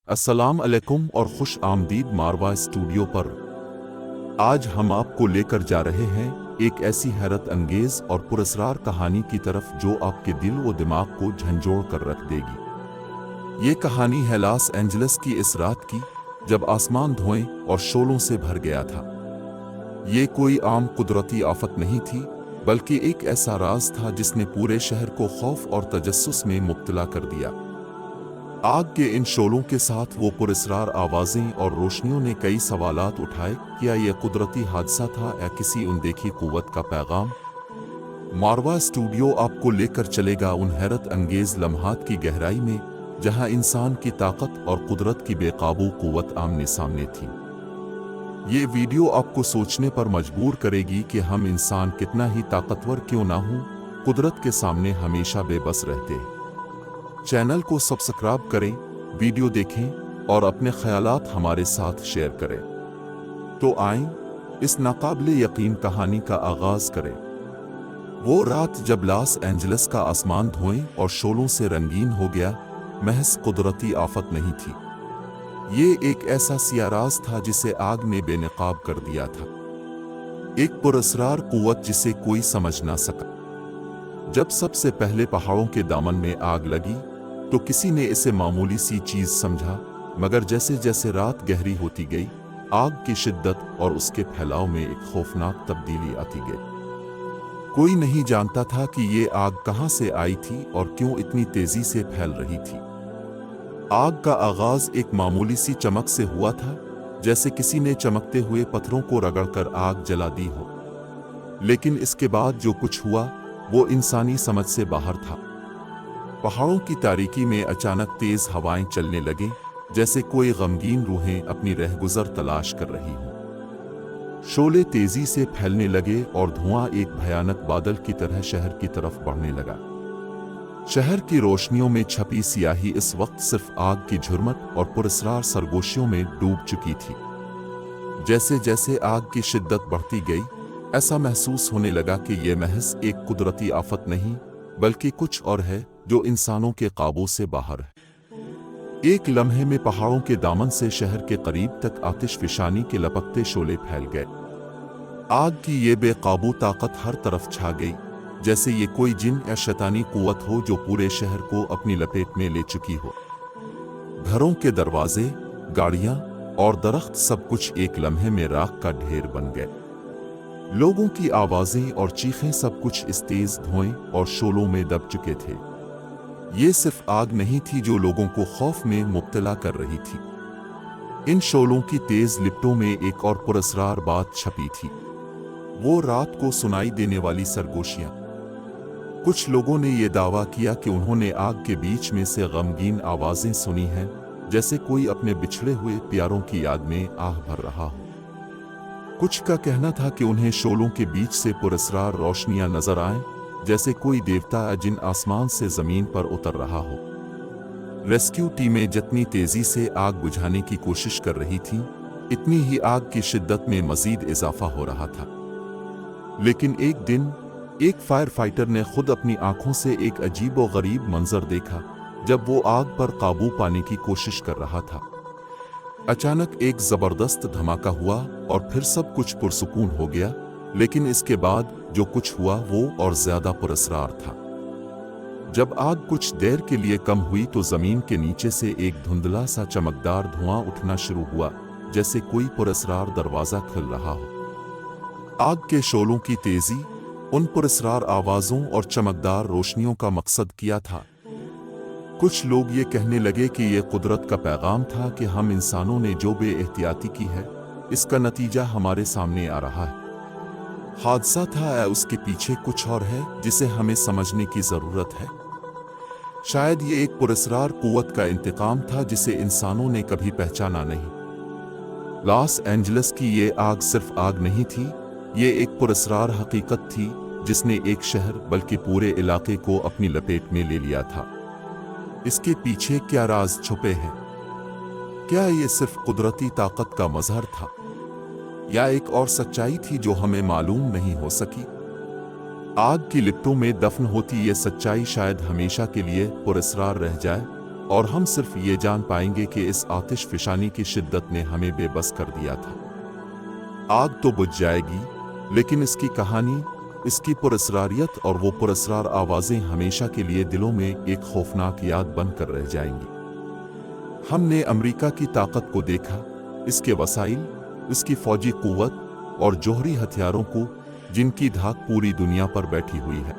अस्सलाम अलैकुम और खुश आमदीद मारवा स्टूडियो पर। आज हम आपको लेकर जा रहे हैं एक ऐसी हैरत अंगेज और पुरस्कार कहानी की तरफ जो आपके दिल व दिमाग को झंझोड़ कर रख देगी। ये कहानी है लॉस एंजलिस की इस रात की जब आसमान धुएं और शोलों से भर गया था। ये कोई आम कुदरती आफत नहीं थी, बल्कि एक ऐसा राज था जिसने पूरे शहर को खौफ और तजस्सुस में मुब्तला कर दिया। आग के इन शोलों के साथ वो पुरस्कार आवाजें और रोशनियों ने कई सवालात उठाए। क्या यह कुदरती हादसा था या किसी अनदेखी कुव्वत का पैगाम? मारवा स्टूडियो आपको लेकर चलेगा उन हैरत अंगेज लम्हात की गहराई में जहां इंसान की ताकत और कुदरत की बेकाबू कुव्वत आमने सामने थी। ये वीडियो आपको सोचने पर मजबूर करेगी कि हम इंसान कितना ही ताकतवर क्यों ना हो, कुदरत के सामने हमेशा बेबस रहते हैं। चैनल को सब्सक्राइब करें, वीडियो देखें और अपने ख्यालात हमारे साथ शेयर करें। तो आएं इस नाकाबिले यकीन कहानी का आगाज करें। वो रात जब लॉस एंजलिस का आसमान धुएं और शोलों से रंगीन हो गया, महज कुदरती आफत नहीं थी। ये एक ऐसा सियाराज था जिसे आग ने बेनकाब कर दिया था, एक पुरस्कार कुव्वत जिसे कोई समझ ना सका। जब सबसे पहले पहाड़ों के दामन में आग लगी तो किसी ने इसे मामूली सी चीज समझा, मगर जैसे जैसे रात गहरी होती गई, आग की शिद्दत और उसके फैलाव में एक खौफनाक तब्दीली आती गई। कोई नहीं जानता था कि ये आग कहां से आई थी और क्यों इतनी तेजी से फैल रही थी। आग का आगाज एक मामूली सी चमक से हुआ था, जैसे किसी ने चमकते हुए पत्थरों को रगड़कर आग जला दी हो। लेकिन इसके बाद जो कुछ हुआ वो इंसानी समझ से बाहर था। पहाड़ों की तारीकी में अचानक तेज हवाएं चलने लगे, जैसे कोई गमगीन रूहें अपनी रहगुजर तलाश कर रही हों। शोले तेजी से फैलने लगे और धुआं एक भयानक बादल की तरह शहर की तरफ बढ़ने लगा। शहर की रोशनियों में छपी सियाही इस वक्त सिर्फ आग की झुरमट और पुरस्कार सरगोशियों में डूब चुकी थी। जैसे जैसे आग की शिद्दत बढ़ती गई, ऐसा महसूस होने लगा कि यह महज एक कुदरती आफत नहीं, बल्कि कुछ और है जो इंसानों के काबू से बाहर है। एक लम्हे में पहाड़ों के दामन से शहर के करीब तक आतिशफिशानी के लपकते शोले फैल गए। आग की ये बेकाबू ताकत हर तरफ छा गई, जैसे ये कोई जिन या शैतानी कुव्वत हो जो पूरे शहर को अपनी लपेट में ले चुकी हो। घरों के दरवाजे, गाड़ियां और दरख्त सब कुछ एक लम्हे में राख का ढेर बन गए। लोगों की आवाजें और चीखें सब कुछ इस तेज धुएं और शोलों में दब चुके थे। ये सिर्फ आग नहीं थी जो लोगों को खौफ में मुब्तला कर रही थी। इन शोलों की तेज लिपटों में एक और पुरस्कार बात छपी थी, वो रात को सुनाई देने वाली सरगोशियां। कुछ लोगों ने यह दावा किया कि उन्होंने आग के बीच में से गमगीन आवाजें सुनी हैं, जैसे कोई अपने बिछड़े हुए प्यारों की याद में आह भर रहा हो। कुछ का कहना था कि उन्हें शोलों के बीच से पुरस्कार रोशनियां नजर आए, जैसे कोई देवता या जिन आसमान से जमीन पर उतर रहा हो। रेस्क्यू टीमें जितनी तेजी से आग बुझाने की कोशिश कर रही थीं, इतनी ही आग की शिद्दत में मजीद इजाफा हो रहा था। लेकिन एक दिन एक फायर फाइटर ने खुद अपनी आंखों से एक अजीब व गरीब मंजर देखा जब वो आग पर काबू पाने की कोशिश कर रहा था। अचानक एक जबरदस्त धमाका हुआ और फिर सब कुछ पुरसुकून हो गया, लेकिन इसके बाद जो कुछ हुआ वो और ज्यादा पुरस्कार था। जब आग कुछ देर के लिए कम हुई तो जमीन के नीचे से एक धुंधला सा चमकदार धुआं उठना शुरू हुआ, जैसे कोई पुरस्कार दरवाजा खुल रहा हो। आग के शोलों की तेजी, उन पुरस्कार आवाजों और चमकदार रोशनियों का मकसद क्या था? कुछ लोग ये कहने लगे कि यह कुदरत का पैगाम था कि हम इंसानों ने जो बेएहतियाती की है, इसका नतीजा हमारे सामने आ रहा है। हादसा था या उसके पीछे कुछ और है जिसे हमें समझने की जरूरत है। शायद ये एक पुरस्कार कुव्वत का इंतकाम था जिसे इंसानों ने कभी पहचाना नहीं। लॉस एंजलिस की ये आग सिर्फ आग नहीं थी, ये एक पुरस्कार हकीकत थी जिसने एक शहर बल्कि पूरे इलाके को अपनी लपेट में ले लिया था। इसके पीछे क्या राज छुपे हैं? क्या ये सिर्फ कुदरती ताकत का मजहर था, या एक और सच्चाई थी जो हमें मालूम नहीं हो सकी? आग की लिपटों में दफन होती ये सच्चाई शायद हमेशा के लिए पुरस्कार रह जाए, और हम सिर्फ ये जान पाएंगे कि इस आतिश फिशानी की शिद्दत ने हमें बेबस कर दिया था। आग तो बुझ जाएगी, लेकिन इसकी कहानी, इसकी पुरस्रारियत और वो पुरस्रार आवाज़ें हमेशा के लिए दिलों में एक खौफनाक याद बनकर रह जाएंगी। हमने अमेरिका की ताकत को देखा, इसके वसाइल, इसकी फौजी कुव्वत और जोहरी हथियारों को, जिनकी धाक पूरी दुनिया पर बैठी हुई है।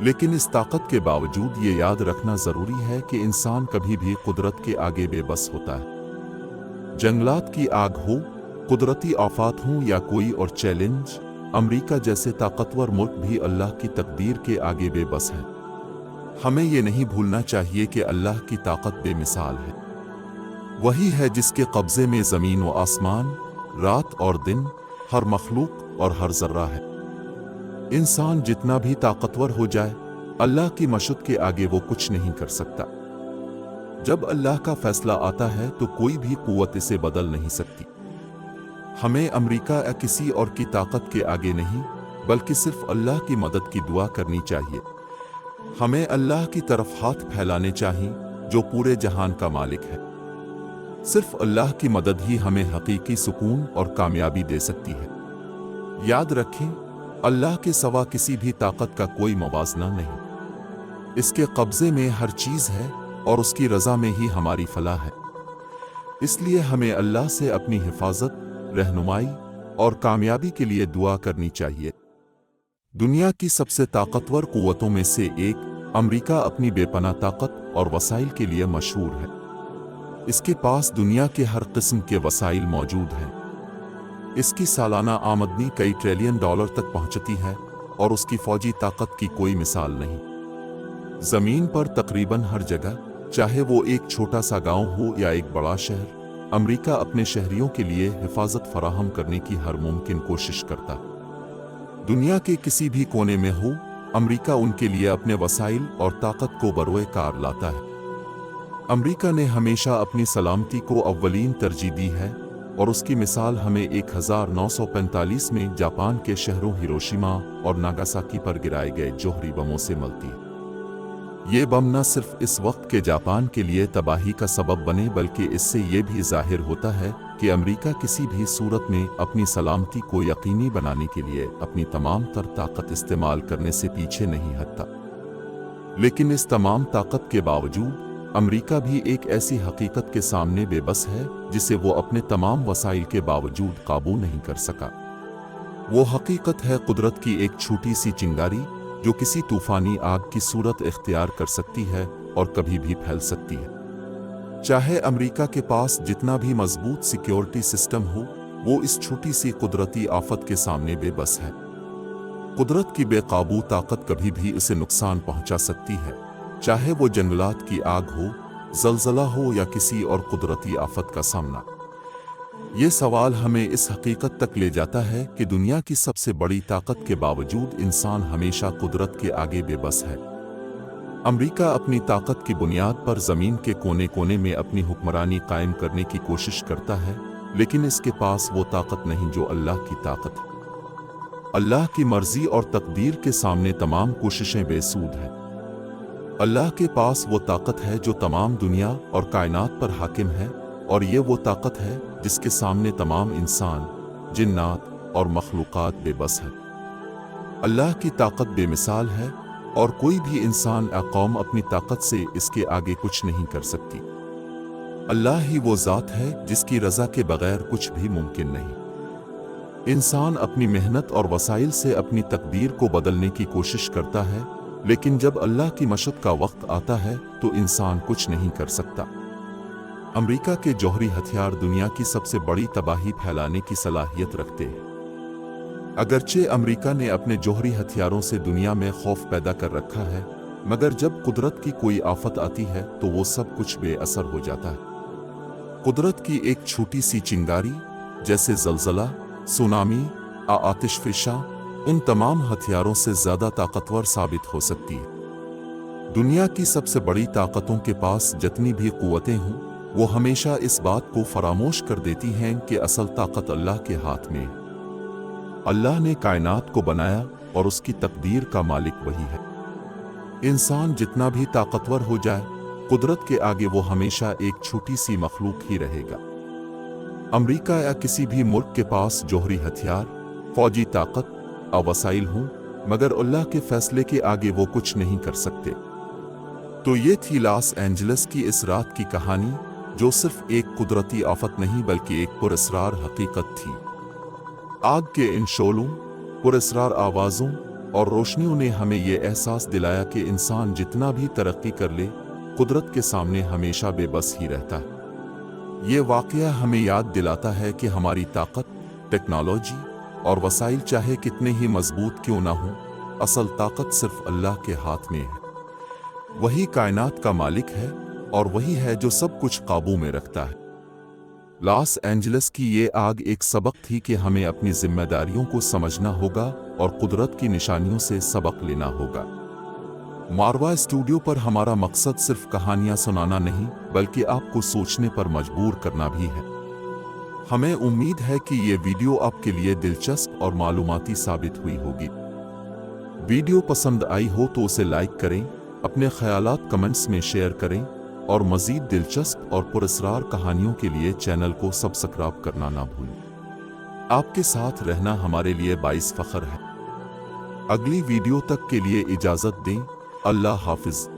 लेकिन इस ताकत के बावजूद ये याद रखना ज़रूरी है कि इंसान कभी भी कुदरत के आगे बेबस होता है। जंगलात की आग हो, कुदरती आफात हों या कोई और चैलेंज, अमेरिका जैसे ताकतवर मुल्क भी अल्लाह की तकदीर के आगे बेबस है। हमें ये नहीं भूलना चाहिए कि अल्लाह की ताकत बेमिसाल है। वही है जिसके कब्ज़े में ज़मीन व आसमान, रात और दिन, हर मखलूक और हर ज़र्रा है। इंसान जितना भी ताकतवर हो जाए, अल्लाह की मशद के आगे वो कुछ नहीं कर सकता। जब अल्लाह का फैसला आता है तो कोई भी कुव्वत इसे बदल नहीं सकती। हमें अमेरिका या किसी और की ताकत के आगे नहीं, बल्कि सिर्फ अल्लाह की मदद की दुआ करनी चाहिए। हमें अल्लाह की तरफ हाथ फैलाने चाहिए, जो पूरे जहान का मालिक है। सिर्फ अल्लाह की मदद ही हमें हकीकी सुकून और कामयाबी दे सकती है। याद रखें, अल्लाह के सिवा किसी भी ताकत का कोई मुवाज़ना नहीं। इसके कब्ज़े में हर चीज़ है और उसकी रज़ा में ही हमारी फलाह है। इसलिए हमें अल्लाह से अपनी हिफाजत, रहनुमाई और कामयाबी के लिए दुआ करनी चाहिए। दुनिया की सबसे ताकतवर कुव्वतों में से एक अमेरिका अपनी बेपनाह ताकत और वसाइल के लिए मशहूर है। इसके पास दुनिया के हर किस्म के वसाइल मौजूद हैं। इसकी सालाना आमदनी कई ट्रिलियन डॉलर तक पहुंचती है और उसकी फौजी ताकत की कोई मिसाल नहीं। ज़मीन पर तकरीबन हर जगह, चाहे वो एक छोटा सा गांव हो या एक बड़ा शहर, अमेरिका अपने शहरियों के लिए हिफाजत फराहम करने की हर मुमकिन कोशिश करता। दुनिया के किसी भी कोने में हो, अमेरिका उनके लिए अपने वसाइल और ताकत को बरोए कार लाता है। अमेरिका ने हमेशा अपनी सलामती को अव्वलीन तरजीह दी है और उसकी मिसाल हमें 1945 में जापान के शहरों हिरोशिमा और नागासाकी पर गिराए गए जोहरी बमों से मिलती है। ये बम न सिर्फ इस वक्त के जापान के लिए तबाही का सबब बने, बल्कि इससे ये भी जाहिर होता है कि अमेरिका किसी भी सूरत में अपनी सलामती को यकीनी बनाने के लिए अपनी तमाम तर ताकत इस्तेमाल करने से पीछे नहीं हटता। लेकिन इस तमाम ताकत के बावजूद अमेरिका भी एक ऐसी हकीकत के सामने बेबस है जिसे वो अपने तमाम वसाइल के बावजूद काबू नहीं कर सका। वो हकीकत है कुदरत की एक छोटी सी चिंगारी, जो किसी तूफानी आग की सूरत इख्तियार कर सकती है और कभी भी फैल सकती है। चाहे अमेरिका के पास जितना भी मजबूत सिक्योरिटी सिस्टम हो, वो इस छोटी सी कुदरती आफत के सामने बेबस है। कुदरत की बेकाबू ताकत कभी भी उसे नुकसान पहुंचा सकती है, चाहे वो जंगलात की आग हो, जलजला हो या किसी और कुदरती आफत का सामना। ये सवाल हमें इस हकीकत तक ले जाता है कि दुनिया की सबसे बड़ी ताकत के बावजूद इंसान हमेशा कुदरत के आगे बेबस है। अमेरिका अपनी ताकत की बुनियाद पर ज़मीन के कोने कोने में अपनी हुक्मरानी कायम करने की कोशिश करता है, लेकिन इसके पास वो ताकत नहीं जो अल्लाह की ताकत है। अल्लाह की मर्जी और तकदीर के सामने तमाम कोशिशें बेसूद हैं। अल्लाह के पास वो ताकत है जो तमाम दुनिया और कायनात पर हाकिम है, और ये वो ताकत है जिसके सामने तमाम इंसान, जिन्नात और मखलूक़ात बेबस है। अल्लाह की ताकत बेमिसाल है और कोई भी इंसान या कौम अपनी ताकत से इसके आगे कुछ नहीं कर सकती। अल्लाह ही वो ज़ात है जिसकी रज़ा के बगैर कुछ भी मुमकिन नहीं। इंसान अपनी मेहनत और वसाइल से अपनी तकदीर को बदलने की कोशिश करता है, लेकिन जब अल्लाह की मशद का वक्त आता है तो इंसान कुछ नहीं कर सकता। अमेरिका के जौहरी हथियार दुनिया की सबसे बड़ी तबाही फैलाने की सलाहियत रखते हैं। अगरचे अमेरिका ने अपने जौहरी हथियारों से दुनिया में खौफ पैदा कर रखा है, मगर जब कुदरत की कोई आफत आती है तो वो सब कुछ बेअसर हो जाता है। कुदरत की एक छोटी सी चिंगारी, जैसे जलजला, सुनामी, आतिशफिशा, इन तमाम हथियारों से ज़्यादा ताकतवर साबित हो सकती है। दुनिया की सबसे बड़ी ताकतों के पास जितनी भी कुव्वतें हों, वो हमेशा इस बात को फरामोश कर देती हैं कि असल ताकत अल्लाह के हाथ में है। अल्लाह ने कायनात को बनाया और उसकी तकदीर का मालिक वही है। इंसान जितना भी ताकतवर हो जाए, قدرت کے آگے وہ ہمیشہ ایک چھوٹی سی مخلوق ہی رہے گا۔ امریکہ یا کسی بھی ملک کے پاس جوہری ہتھیار، فوجی طاقت اور وسائل ہوں، مگر اللہ کے فیصلے کے آگے وہ کچھ نہیں کر سکتے۔ تو یہ تھی لاس اینجلس کی اس رات کی کہانی، جو صرف ایک قدرتی آفت نہیں بلکہ ایک پراسرار حقیقت تھی۔ آگ کے ان شعلوں، پراسرار آوازوں اور روشنیوں نے ہمیں یہ احساس دلایا کہ انسان جتنا بھی ترقی کر لے، قدرت کے سامنے ہمیشہ بے بس ہی رہتا ہے۔ یہ واقعہ ہمیں یاد دلاتا ہے کہ ہماری طاقت، ٹیکنالوجی اور وسائل چاہے کتنے ہی مضبوط کیوں نہ ہوں، اصل طاقت صرف اللہ کے ہاتھ میں ہے۔ وہی کائنات کا مالک ہے اور وہی ہے جو سب کچھ قابو میں رکھتا ہے۔ لاس اینجلس کی یہ آگ ایک سبق تھی کہ ہمیں اپنی ذمہ داریوں کو سمجھنا ہوگا اور قدرت کی نشانیوں سے سبق لینا ہوگا۔ ماروا اسٹوڈیو پر ہمارا مقصد صرف کہانیاں سنانا نہیں بلکہ آپ کو سوچنے پر مجبور کرنا بھی ہے۔ ہمیں امید ہے کہ یہ ویڈیو آپ کے لیے دلچسپ اور معلوماتی ثابت ہوئی ہوگی۔ ویڈیو پسند آئی ہو تو اسے لائک کریں، اپنے خیالات کمنٹس میں شیئر کریں اور مزید دلچسپ اور پراسرار کہانیوں کے لیے چینل کو سبسکرائب کرنا نہ بھولیں۔ آپ کے ساتھ رہنا ہمارے لیے باعث فخر ہے۔ اگلی ویڈیو تک کے لیے اجازت دیں۔ اللہ حافظ۔